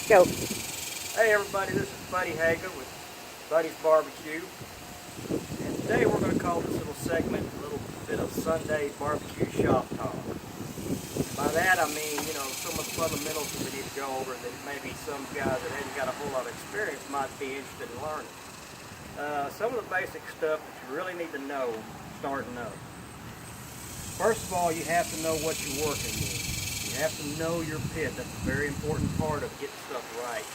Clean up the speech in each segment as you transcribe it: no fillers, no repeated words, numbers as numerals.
Go. Hey everybody, this is Buddy Hager with Buddy's BBQ, and today we're going to call this little segment a little bit of Sunday BBQ Shop talk. By that I mean, some of the fundamentals that we need to go over that maybe some guys that haven't got a whole lot of experience might be interested in learning. Some of the basic stuff that you really need to know starting up. First of all, you have to know what you're working with. You have to know your pit. That's a very important part of getting stuff right.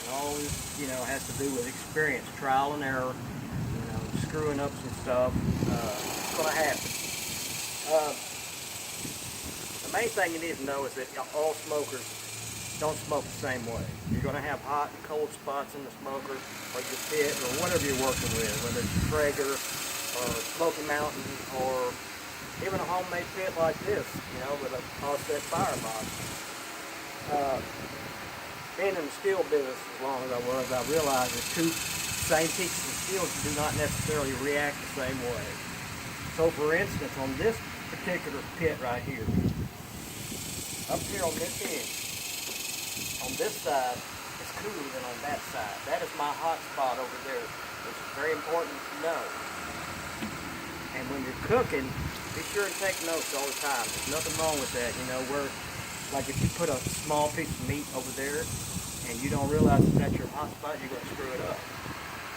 And all this, has to do with experience, trial and error, screwing up some stuff. It's going to happen. The main thing you need to know is that all smokers don't smoke the same way. You're going to have hot and cold spots in the smoker or your pit or whatever you're working with, whether it's a Traeger or Smoky Mountain or even a homemade pit like this, with an offset firebox. Being in the steel business as long as I was, I realized that two same pieces of steel do not necessarily react the same way. So for instance, on this particular pit right here, up here on this end, on this side, it's cooler than on that side. That is my hot spot over there, which is very important to know. And when you're cooking, be sure to take notes all the time. There's nothing wrong with that. Where, like if you put a small piece of meat over there and you don't realize that that's your hot spot, you're going to screw it up.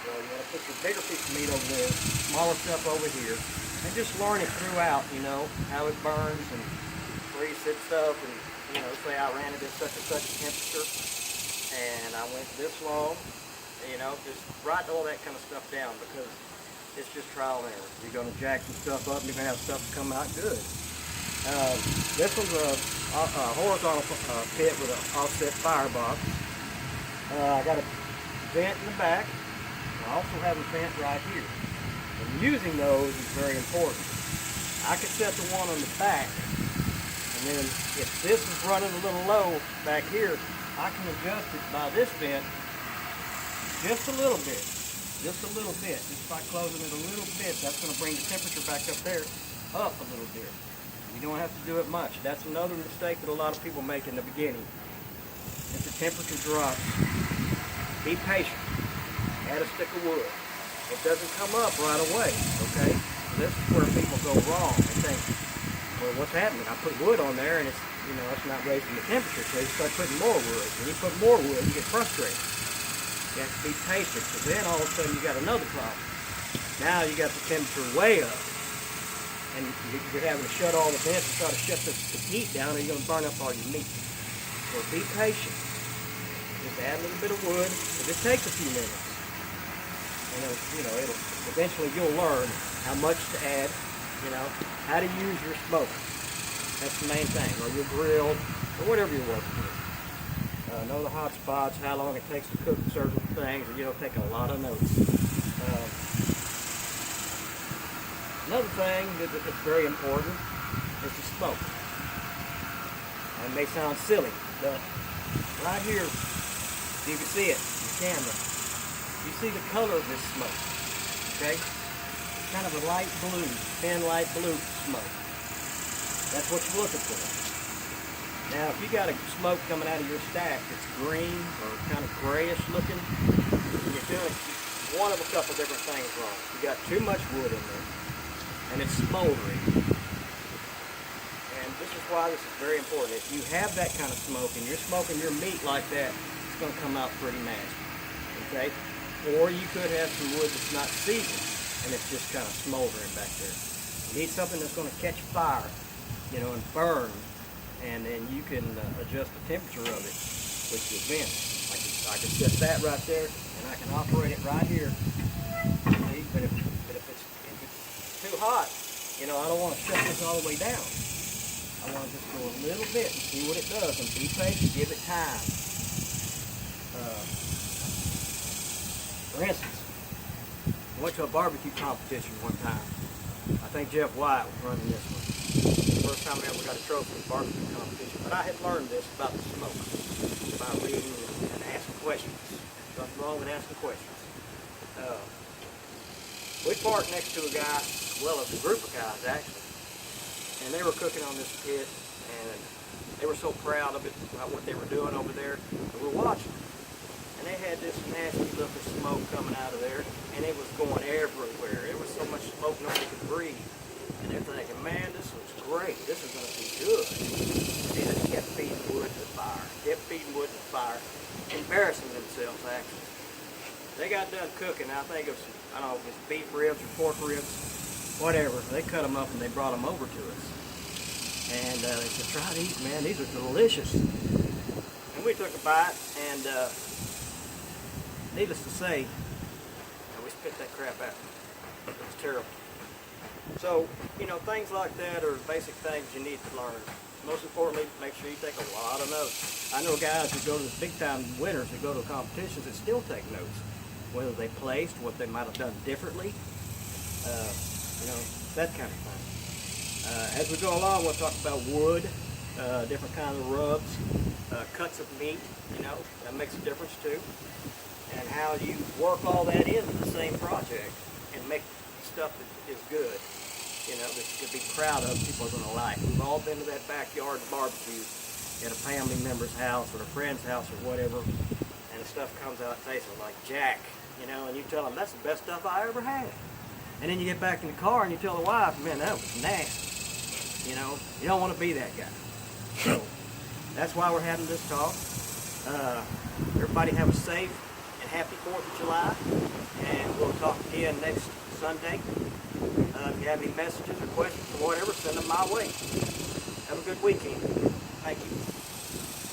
So you got to put your bigger piece of meat over there, smaller stuff over here, and just learn it throughout, how it burns and preset stuff. And, say I ran it at such and such a temperature and I went this long, just write all that kind of stuff down because it's just trial and error. You're going to jack some stuff up and you're going to have stuff come out good. This one's a horizontal pit with an offset firebox. I got a vent in the back. I also have a vent right here. And using those is very important. I could set the one on the back, and then if this is running a little low back here, I can adjust it by this vent just a little bit. Just by closing it a little bit, that's going to bring the temperature back up there, up a little bit. You don't have to do it much. That's another mistake that a lot of people make in the beginning. If the temperature drops, be patient. Add a stick of wood. It doesn't come up right away, okay? This is where people go wrong. They think, well, what's happening? I put wood on there and it's, it's not raising the temperature, so you start putting more wood. When you put more wood, you get frustrated. You have to be patient, because then all of a sudden you got another problem. Now you got the temperature way up, and you're having to shut all the vents and try to shut the heat down, or you're going to burn up all your meat. So be patient. Just add a little bit of wood. It takes a few minutes, and it'll eventually you'll learn how much to add. How to use your smoker. That's the main thing, or your grill, or whatever you're working with. Know the hot spots, how long it takes to cook certain things, and take a lot of notes. Another thing that's very important is the smoke. It may sound silly, but right here, you can see it in the camera. You see the color of this smoke, okay? It's kind of a light blue, thin light blue smoke. That's what you're looking for. Now, if you got a smoke coming out of your stack that's green or kind of grayish looking, you're doing one of a couple different things wrong. You got too much wood in there, and it's smoldering. And this is why this is very important. If you have that kind of smoke and you're smoking your meat like that, it's going to come out pretty nasty. Okay? Or you could have some wood that's not seasoned, and it's just kind of smoldering back there. You need something that's going to catch fire, and burn. And then you can adjust the temperature of it with your vent. I can set that right there, and I can operate it right here. See? But if it's too hot, I don't want to shut this all the way down. I want to just go a little bit and see what it does, and be patient, give it time. For instance, I went to a barbecue competition one time. I think Jeff White was running this one. First time I ever got a trophy in a barbecue competition, but I had learned this about the smoke by reading and asking questions. There's nothing wrong with asking questions. We parked next to a guy, well, a group of guys actually, and they were cooking on this pit, and they were so proud of it, about what they were doing over there. And we're watching. And they had this nasty looking smoke coming out of there, and it was going everywhere. There was so much smoke nobody could breathe. And they're thinking, man, this looks great. This is going to be good. And they just kept feeding wood to the fire. Kept feeding wood to the fire. Embarrassing themselves, actually. They got done cooking. I think it was, I don't know, if it's beef ribs or pork ribs, whatever. They cut them up and they brought them over to us. And they said, try to eat, man. These are delicious. And we took a bite, and needless to say, we spit that crap out. It was terrible. So, you know, things like that are basic things you need to learn. Most importantly, make sure you take a lot of notes. I know guys who go to the big-time winners that go to competitions that still take notes. Whether they placed, what they might have done differently, you know, that kind of thing. As we go along, we'll talk about wood, different kinds of rubs, cuts of meat, you know, that makes a difference too. And how you work all that into the same project and make stuff that is good, you know, that you can be proud of, people are going to like. We've all been to that backyard barbecue at a family member's house or a friend's house or whatever, and the stuff comes out tasting like jack, you know, and you tell them, that's the best stuff I ever had. And then you get back in the car and you tell the wife, man, that was nasty. You know, you don't want to be that guy. So, that's why we're having this talk. Everybody have a safe and happy 4th of July, and we'll talk again next Sunday. If you have any messages or questions or whatever, send them my way. Have a good weekend. Thank you.